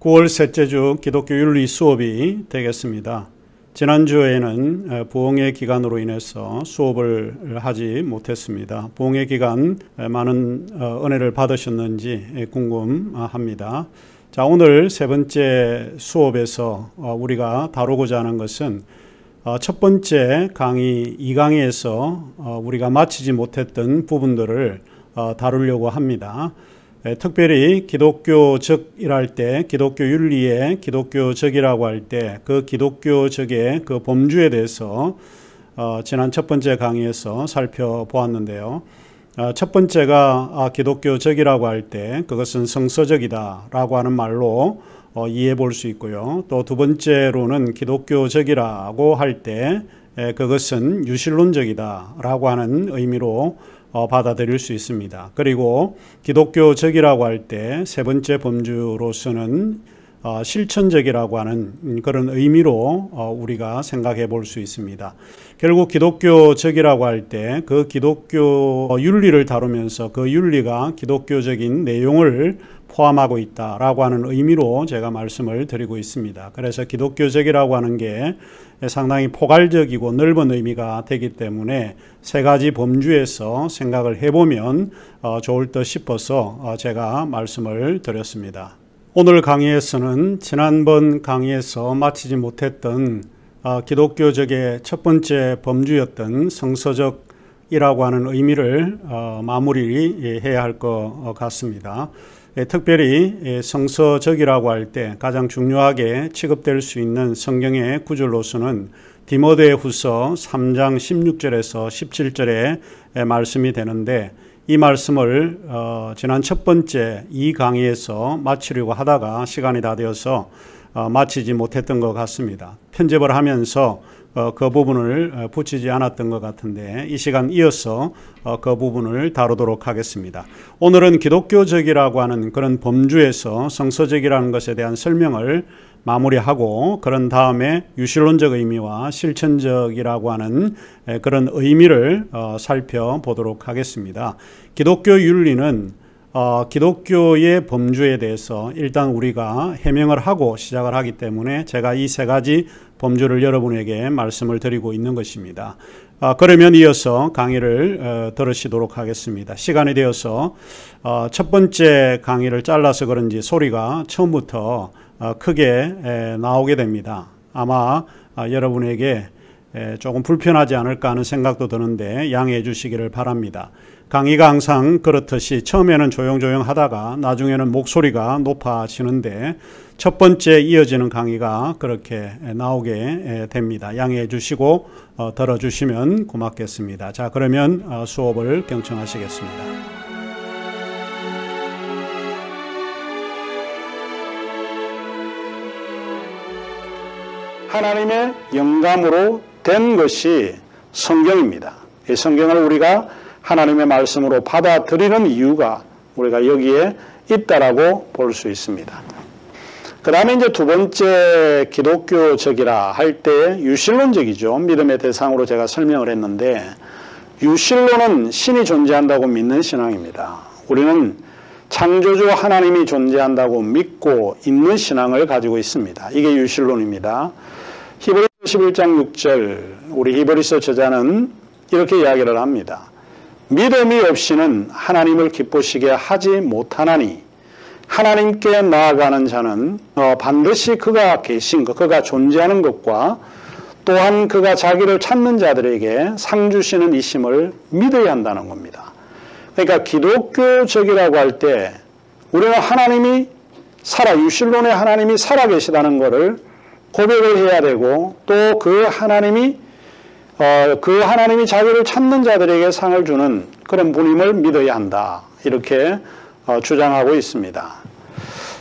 9월 셋째 주 기독교 윤리 수업이 되겠습니다. 지난주에는 부흥의 기간으로 인해서 수업을 하지 못했습니다. 부흥의 기간 많은 은혜를 받으셨는지 궁금합니다. 자, 오늘 세 번째 수업에서 우리가 다루고자 하는 것은 첫 번째 강의 2강에서 우리가 마치지 못했던 부분들을 다루려고 합니다. 특별히 기독교적이랄 때, 기독교 윤리의 기독교적이라고 할 때 그 기독교적의 그 범주에 대해서 지난 첫 번째 강의에서 살펴보았는데요. 첫 번째가 기독교적이라고 할 때 그것은 성서적이다라고 하는 말로 이해해 볼 수 있고요. 또 두 번째로는 기독교적이라고 할 때 그것은 유실론적이다라고 하는 의미로 받아들일 수 있습니다. 그리고 기독교적이라고 할 때 세 번째 범주로서는 실천적이라고 하는 그런 의미로 우리가 생각해 볼 수 있습니다. 결국 기독교적이라고 할 때 그 기독교 윤리를 다루면서 그 윤리가 기독교적인 내용을 포함하고 있다라고 하는 의미로 제가 말씀을 드리고 있습니다. 그래서 기독교적이라고 하는 게 상당히 포괄적이고 넓은 의미가 되기 때문에 세 가지 범주에서 생각을 해보면 좋을 듯 싶어서 제가 말씀을 드렸습니다. 오늘 강의에서는 지난번 강의에서 마치지 못했던 기독교적의 첫 번째 범주였던 성서적이라고 하는 의미를 마무리해야 할 것 같습니다. 특별히 성서적이라고 할 때 가장 중요하게 취급될 수 있는 성경의 구절로서는 디모데후서 3장 16절에서 17절의 말씀이 되는데 이 말씀을 지난 첫 번째 이 강의에서 마치려고 하다가 시간이 다 되어서 마치지 못했던 것 같습니다. 편집을 하면서 그 부분을 붙이지 않았던 것 같은데 이 시간 이어서 그 부분을 다루도록 하겠습니다. 오늘은 기독교적이라고 하는 그런 범주에서 성서적이라는 것에 대한 설명을 마무리하고 그런 다음에 유실론적 의미와 실천적이라고 하는 그런 의미를 살펴보도록 하겠습니다. 기독교 윤리는 기독교의 범주에 대해서 일단 우리가 해명을 하고 시작을 하기 때문에 제가 이 세 가지 범주를 여러분에게 말씀을 드리고 있는 것입니다. 그러면 이어서 강의를 들으시도록 하겠습니다. 시간이 되어서 첫 번째 강의를 잘라서 그런지 소리가 처음부터 크게 나오게 됩니다. 아마 여러분에게 조금 불편하지 않을까 하는 생각도 드는데 양해해 주시기를 바랍니다. 강의가 항상 그렇듯이 처음에는 조용조용 하다가 나중에는 목소리가 높아지는데 첫 번째 이어지는 강의가 그렇게 나오게 됩니다. 양해해 주시고 들어주시면 고맙겠습니다. 자, 그러면 수업을 경청하시겠습니다. 하나님의 영감으로 된 것이 성경입니다. 이 성경을 우리가 하나님의 말씀으로 받아들이는 이유가 우리가 여기에 있다라고 볼 수 있습니다. 그 다음에 이제 두 번째 기독교적이라 할 때 유실론적이죠. 믿음의 대상으로 제가 설명을 했는데 유실론은 신이 존재한다고 믿는 신앙입니다. 우리는 창조주 하나님이 존재한다고 믿고 있는 신앙을 가지고 있습니다. 이게 유실론입니다. 히브리서 11장 6절 우리 히브리서 저자는 이렇게 이야기를 합니다. 믿음이 없이는 하나님을 기쁘시게 하지 못하나니 하나님께 나아가는 자는 반드시 그가 계신 것, 그가 존재하는 것과 또한 그가 자기를 찾는 자들에게 상 주시는 이심을 믿어야 한다는 겁니다. 그러니까 기독교적이라고 할 때 우리는 하나님이 유실론의 하나님이 살아계시다는 것을 고백을 해야 되고 또 그 하나님이 자기를 찾는 자들에게 상을 주는 그런 분임을 믿어야 한다. 이렇게 주장하고 있습니다.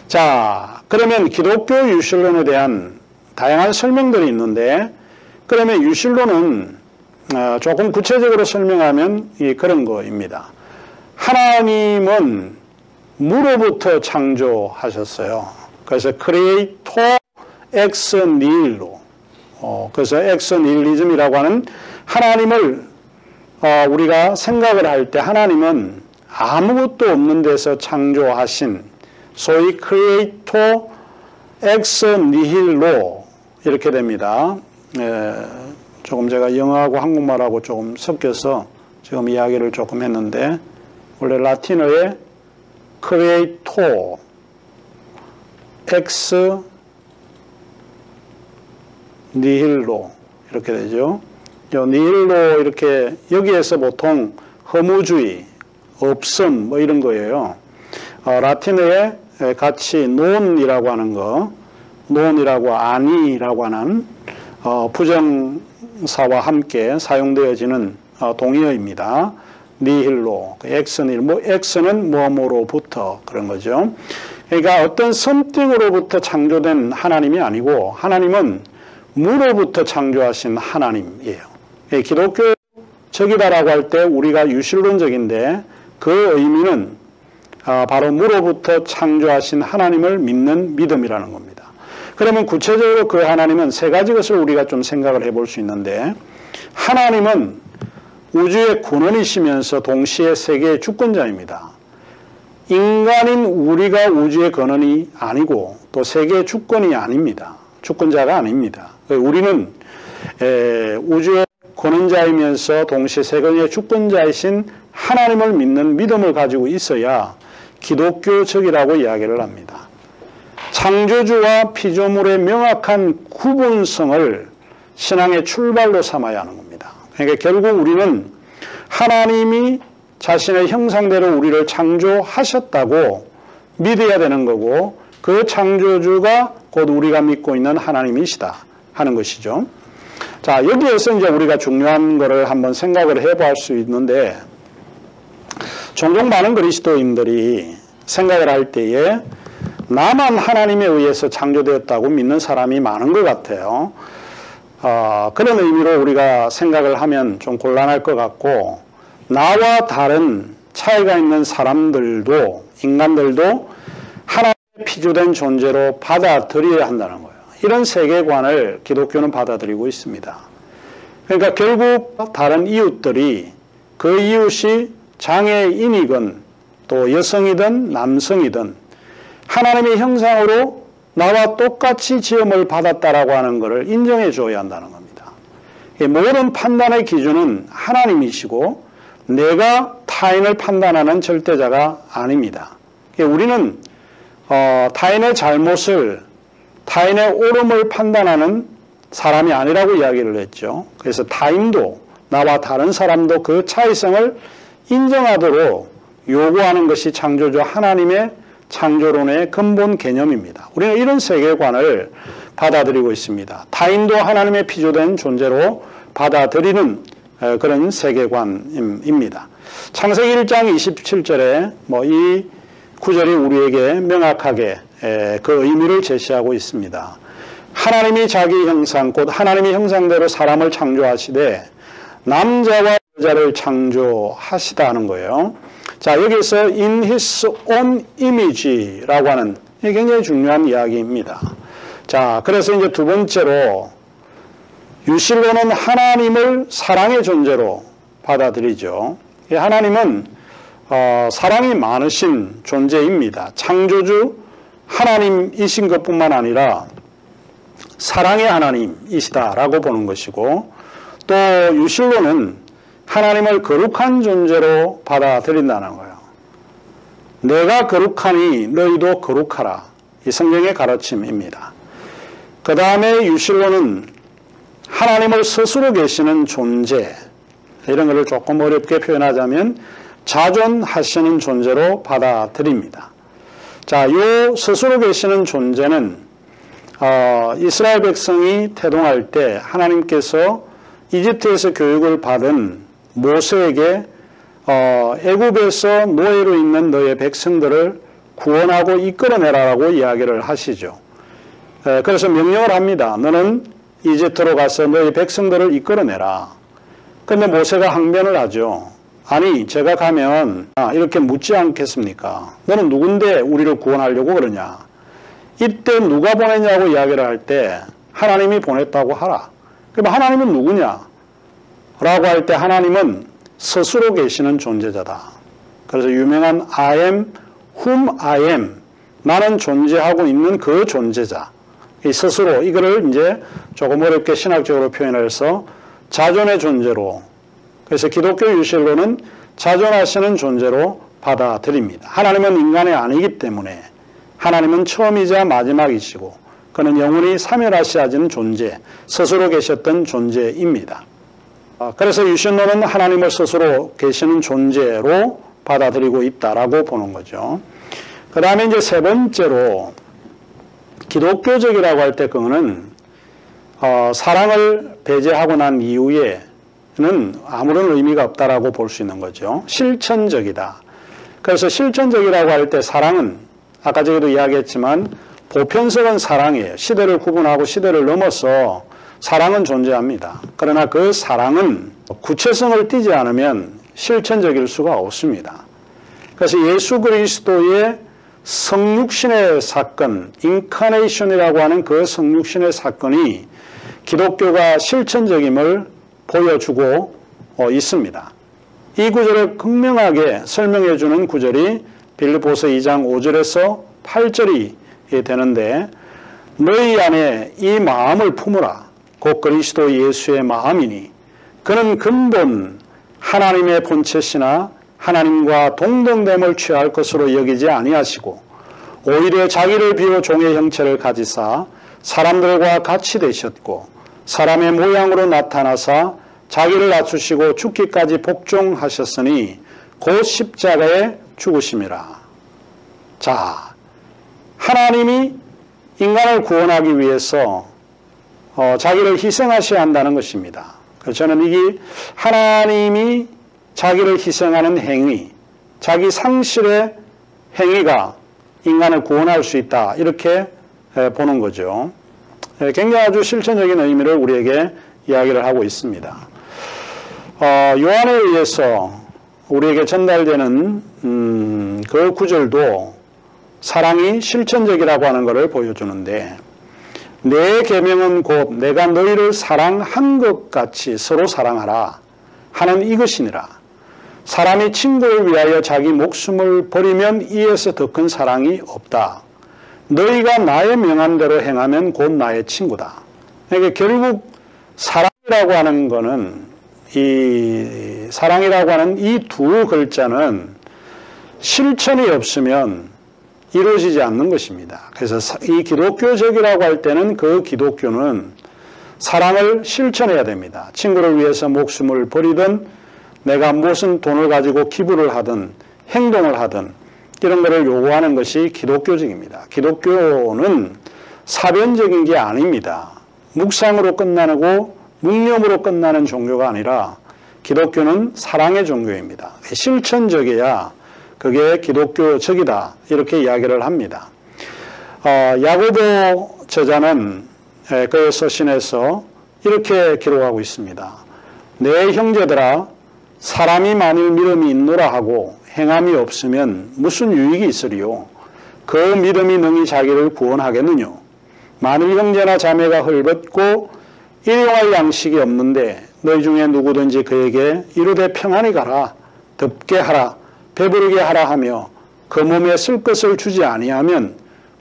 자, 그러면 기독교 유실론에 대한 다양한 설명들이 있는데 그러면 유실론은 조금 구체적으로 설명하면 그런 거입니다. 하나님은 무로부터 창조하셨어요. 그래서 크리에이터 엑스 니힐로 그래서 엑스 니힐리즘이라고 하는 하나님을 우리가 생각을 할 때 하나님은 아무것도 없는 데서 창조하신 소위 크리에이터 엑스 니힐로 이렇게 됩니다. 조금 제가 영어하고 한국말하고 조금 섞여서 지금 이야기를 조금 했는데, 원래 라틴어의 크레이토 엑스 니힐로 이렇게 되죠. 니힐로 이렇게 여기에서 보통 허무주의, 없음 뭐 이런 거예요. 라틴어에 같이 논이라고 하는 거, 논이라고 아니라고 하는 부정사와 함께 사용되어지는 동의어입니다. 니힐로, 엑스닐, 엑스는 뭐뭐로부터 그런 거죠. 그러니까 어떤 something으로부터 창조된 하나님이 아니고 하나님은 무로부터 창조하신 하나님이에요. 기독교적이다라고 할 때 우리가 유실론적인데 그 의미는 바로 무로부터 창조하신 하나님을 믿는 믿음이라는 겁니다. 그러면 구체적으로 그 하나님은 세 가지 것을 우리가 좀 생각을 해볼 수 있는데, 하나님은 우주의 근원이시면서 동시에 세계의 주권자입니다. 인간인 우리가 우주의 근원이 아니고 또 세계의 주권이 아닙니다. 주권자가 아닙니다. 우리는 우주의 권원자이면서 동시에 세계의 주권자이신 하나님을 믿는 믿음을 가지고 있어야 기독교적이라고 이야기를 합니다. 창조주와 피조물의 명확한 구분성을 신앙의 출발로 삼아야 하는 겁니다. 그러니까 결국 우리는 하나님이 자신의 형상대로 우리를 창조하셨다고 믿어야 되는 거고, 그 창조주가 곧 우리가 믿고 있는 하나님이시다 하는 것이죠. 자, 여기에서 이제 우리가 중요한 거를 한번 생각을 해볼 수 있는데, 종종 많은 그리스도인들이 생각을 할 때에 나만 하나님에 의해서 창조되었다고 믿는 사람이 많은 것 같아요. 그런 의미로 우리가 생각을 하면 좀 곤란할 것 같고, 나와 다른 차이가 있는 사람들도, 인간들도 하나님의 피조된 존재로 받아들여야 한다는 거예요. 이런 세계관을 기독교는 받아들이고 있습니다. 그러니까 결국 다른 이웃들이, 그 이웃이 장애인이건 또 여성이든 남성이든 하나님의 형상으로 나와 똑같이 지음을 받았다라고 하는 것을 인정해 줘야 한다는 겁니다. 모든 판단의 기준은 하나님이시고 내가 타인을 판단하는 절대자가 아닙니다. 우리는 타인의 잘못을, 타인의 옳음을 판단하는 사람이 아니라고 이야기를 했죠. 그래서 타인도, 나와 다른 사람도 그 차이성을 인정하도록 요구하는 것이 창조주 하나님의 창조론의 근본 개념입니다. 우리는 이런 세계관을 받아들이고 있습니다. 타인도 하나님의 피조된 존재로 받아들이는 그런 세계관입니다. 창세기 1장 27절에 이 구절이 우리에게 명확하게 그 의미를 제시하고 있습니다. 하나님이 자기 형상, 곧 하나님의 형상대로 사람을 창조하시되 남자와 여자를 창조하시다 하는 거예요. 자, 여기서 in his own image라고 하는 굉장히 중요한 이야기입니다. 자, 그래서 이제 두 번째로 유실론은 하나님을 사랑의 존재로 받아들이죠. 하나님은 사랑이 많으신 존재입니다. 창조주 하나님이신 것뿐만 아니라 사랑의 하나님이시다라고 보는 것이고, 또 유실론은 하나님을 거룩한 존재로 받아들인다는 거예요. 내가 거룩하니 너희도 거룩하라. 이 성경의 가르침입니다. 그 다음에 유실론은 하나님을 스스로 계시는 존재, 이런 것을 조금 어렵게 표현하자면 자존하시는 존재로 받아들입니다. 자, 이 스스로 계시는 존재는 이스라엘 백성이 태동할 때 하나님께서 이집트에서 교육을 받은 모세에게 애굽에서 노예로 있는 너의 백성들을 구원하고 이끌어내라라고 이야기를 하시죠. 그래서 명령을 합니다. 너는 이집트로 가서 너의 백성들을 이끌어내라. 그런데 모세가 항변을 하죠. 아니, 제가 가면 이렇게 묻지 않겠습니까? 너는 누군데 우리를 구원하려고 그러냐? 이때 누가 보냈냐고 이야기를 할 때 하나님이 보냈다고 하라. 그럼 하나님은 누구냐? 라고 할 때 하나님은 스스로 계시는 존재자다. 그래서 유명한 I am whom I am, 나는 존재하고 있는 그 존재자. 이 스스로 이거를 이제 조금 어렵게 신학적으로 표현해서 자존의 존재로, 그래서 기독교 유실론은 자존하시는 존재로 받아들입니다. 하나님은 인간이 아니기 때문에 하나님은 처음이자 마지막이시고 그는 영원히 사멸하시는 존재, 스스로 계셨던 존재입니다. 그래서 유신론은 하나님을 스스로 계시는 존재로 받아들이고 있다라고 보는 거죠. 그 다음에 이제 세 번째로 기독교적이라고 할 때 그거는 사랑을 배제하고 난 이후에는 아무런 의미가 없다라고 볼 수 있는 거죠. 실천적이다. 그래서 실천적이라고 할 때 사랑은 아까 저기도 이야기했지만 보편성은 사랑이에요. 시대를 구분하고 시대를 넘어서 사랑은 존재합니다. 그러나 그 사랑은 구체성을 띠지 않으면 실천적일 수가 없습니다. 그래서 예수 그리스도의 성육신의 사건, 인카네이션이라고 하는 그 성육신의 사건이 기독교가 실천적임을 보여주고 있습니다. 이 구절을 극명하게 설명해 주는 구절이 빌립보서 2장 5절에서 8절이 되는데 너희 안에 이 마음을 품으라. 곧 그리스도 예수의 마음이니 그는 근본 하나님의 본체시나 하나님과 동등됨을 취할 것으로 여기지 아니하시고 오히려 자기를 비워 종의 형체를 가지사 사람들과 같이 되셨고 사람의 모양으로 나타나사 자기를 낮추시고 죽기까지 복종하셨으니 곧 십자가에 죽으심이라. 자, 하나님이 인간을 구원하기 위해서 자기를 희생하셔야 한다는 것입니다. 그래서 저는 이게 하나님이 자기를 희생하는 행위, 자기 상실의 행위가 인간을 구원할 수 있다 이렇게 보는 거죠. 굉장히 아주 실천적인 의미를 우리에게 이야기를 하고 있습니다. 요한에 의해서 우리에게 전달되는 그 구절도 사랑이 실천적이라고 하는 것을 보여주는데 내 계명은 곧 내가 너희를 사랑한 것 같이 서로 사랑하라 하는 이것이니라. 사람이 친구를 위하여 자기 목숨을 버리면 이에서 더 큰 사랑이 없다. 너희가 나의 명한 대로 행하면 곧 나의 친구다. 그러니까 결국 사랑이라고 하는 거는 사랑이라고 하는 이 두 글자는 실천이 없으면 이루어지지 않는 것입니다. 그래서 이 기독교적이라고 할 때는 그 기독교는 사랑을 실천해야 됩니다. 친구를 위해서 목숨을 버리든 내가 무슨 돈을 가지고 기부를 하든 행동을 하든 이런 것을 요구하는 것이 기독교적입니다. 기독교는 사변적인 게 아닙니다. 묵상으로 끝나고 묵념으로 끝나는 종교가 아니라 기독교는 사랑의 종교입니다. 실천적이야 그게 기독교적이다 이렇게 이야기를 합니다. 야고보 저자는 그의 서신에서 이렇게 기록하고 있습니다. 내 형제들아 사람이 만일 믿음이 있노라 하고 행함이 없으면 무슨 유익이 있으리요? 그 믿음이 능히 자기를 구원하겠느냐? 만일 형제나 자매가 헐벗고 일용할 양식이 없는데 너희 중에 누구든지 그에게 이르되 평안히 가라, 덥게 하라, 배부르게 하라 하며 그 몸에 쓸 것을 주지 아니하면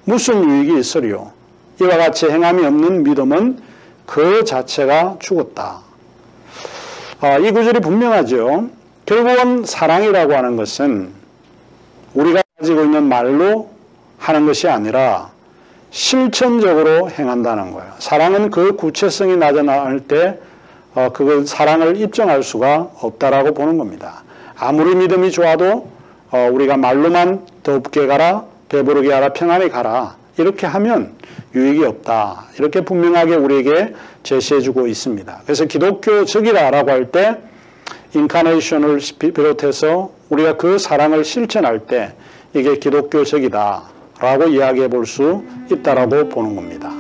무슨 유익이 있으리요? 이와 같이 행함이 없는 믿음은 그 자체가 죽었다. 이 구절이 분명하죠. 결국은 사랑이라고 하는 것은 우리가 가지고 있는 말로 하는 것이 아니라 실천적으로 행한다는 거예요. 사랑은 그 구체성이 나타날 때 그 사랑을 입증할 수가 없다라고 보는 겁니다. 아무리 믿음이 좋아도 우리가 말로만 덥게 가라, 배부르게 하라, 평안히 가라 이렇게 하면 유익이 없다. 이렇게 분명하게 우리에게 제시해주고 있습니다. 그래서 기독교적이라고 할 때 인카네이션을 비롯해서 우리가 그 사랑을 실천할 때 이게 기독교적이다 라고 이야기해 볼 수 있다라고 보는 겁니다.